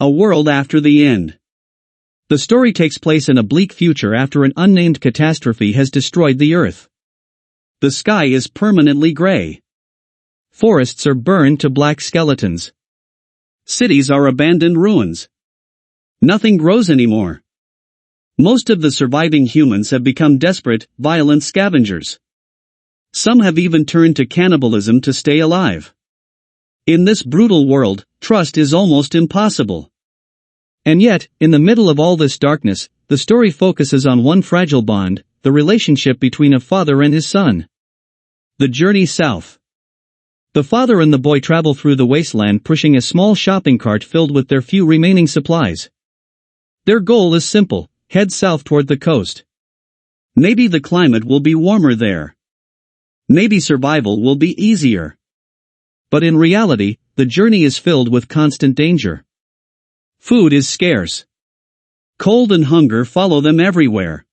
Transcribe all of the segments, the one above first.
A world after the end. The story takes place in a bleak future after an unnamed catastrophe has destroyed the Earth. The sky is permanently gray. Forests are burned to black skeletons. Cities are abandoned ruins. Nothing grows anymore. Most of the surviving humans have become desperate, violent scavengers. Some have even turned to cannibalism to stay alive. In this brutal world, trust is almost impossible. And yet, in the middle of all this darkness, the story focuses on one fragile bond, the relationship between a father and his son. The journey south. The father and the boy travel through the wasteland pushing a small shopping cart filled with their few remaining supplies. Their goal is simple: head south toward the coast. Maybe the climate will be warmer there. Maybe survival will be easier. But in reality, the journey is filled with constant danger. Food is scarce. Cold and hunger follow them everywhere.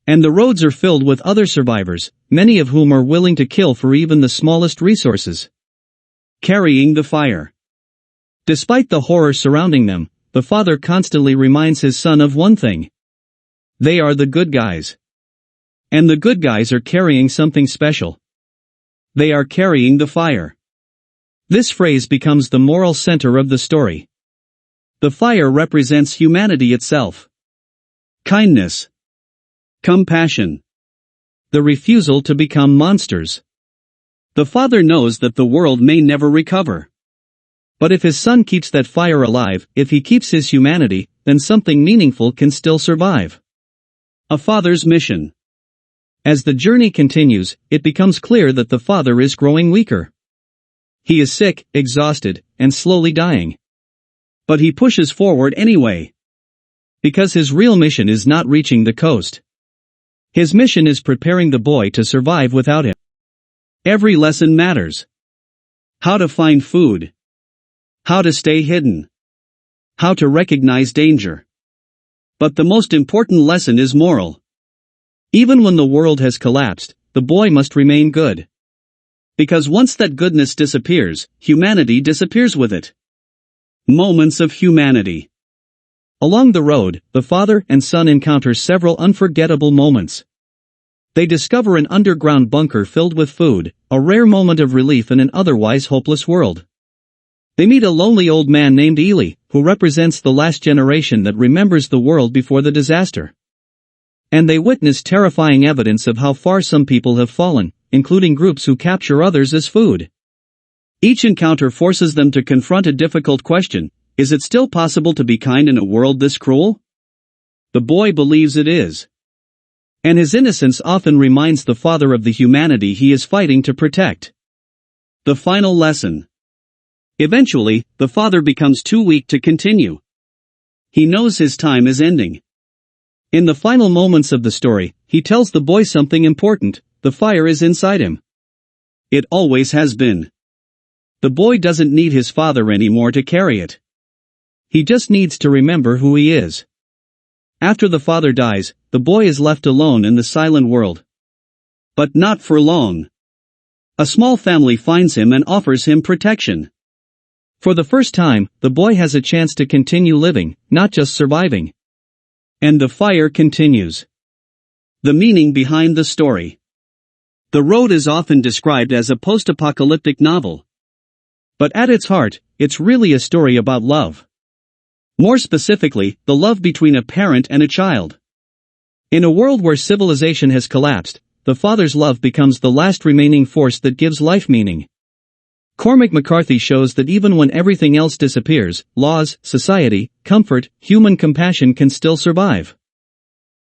And the roads are filled with other survivors, many of whom are willing to kill for even the smallest resources. Carrying the fire. Despite the horror surrounding them, the father constantly reminds his son of one thing. They are the good guys. And the good guys are carrying something special. They are carrying the fire. This phrase becomes the moral center of the story. The fire represents humanity itself. Kindness. Compassion. The refusal to become monsters. The father knows that the world may never recover. But if his son keeps that fire alive, if he keeps his humanity, then something meaningful can still survive. A father's mission. As the journey continues, it becomes clear that the father is growing weaker. He is sick, exhausted, and slowly dying. But he pushes forward anyway. Because his real mission is not reaching the coast. His mission is preparing the boy to survive without him. Every lesson matters. How to find food. How to stay hidden. How to recognize danger. But the most important lesson is moral. Even when the world has collapsed, the boy must remain good. Because once that goodness disappears, humanity disappears with it. Moments of humanity. Along the road, the father and son encounter several unforgettable moments. They discover an underground bunker filled with food, a rare moment of relief in an otherwise hopeless world. They meet a lonely old man named Eli, who represents the last generation that remembers the world before the disaster. And they witness terrifying evidence of how far some people have fallen, including groups who capture others as food. Each encounter forces them to confront a difficult question: is it still possible to be kind in a world this cruel? The boy believes it is. And his innocence often reminds the father of the humanity he is fighting to protect. The final lesson. Eventually, the father becomes too weak to continue. He knows his time is ending. In the final moments of the story, he tells the boy something important: the fire is inside him. It always has been. The boy doesn't need his father anymore to carry it. He just needs to remember who he is. After the father dies, the boy is left alone in the silent world. But not for long. A small family finds him and offers him protection. For the first time, the boy has a chance to continue living, not just surviving. And the fire continues. The meaning behind the story. The Road is often described as a post-apocalyptic novel. But at its heart, it's really a story about love. More specifically, the love between a parent and a child. In a world where civilization has collapsed, the father's love becomes the last remaining force that gives life meaning. Cormac McCarthy shows that even when everything else disappears, laws, society, comfort, human compassion can still survive.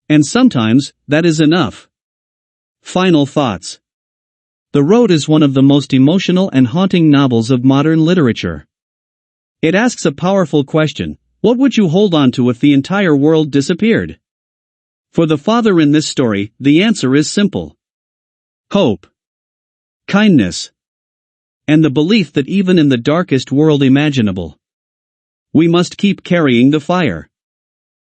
And sometimes, that is enough. Final thoughts. The Road is one of the most emotional and haunting novels of modern literature. It asks a powerful question: what would you hold on to if the entire world disappeared? For the father in this story, the answer is simple. Hope. Kindness. And the belief that even in the darkest world imaginable, we must keep carrying the fire.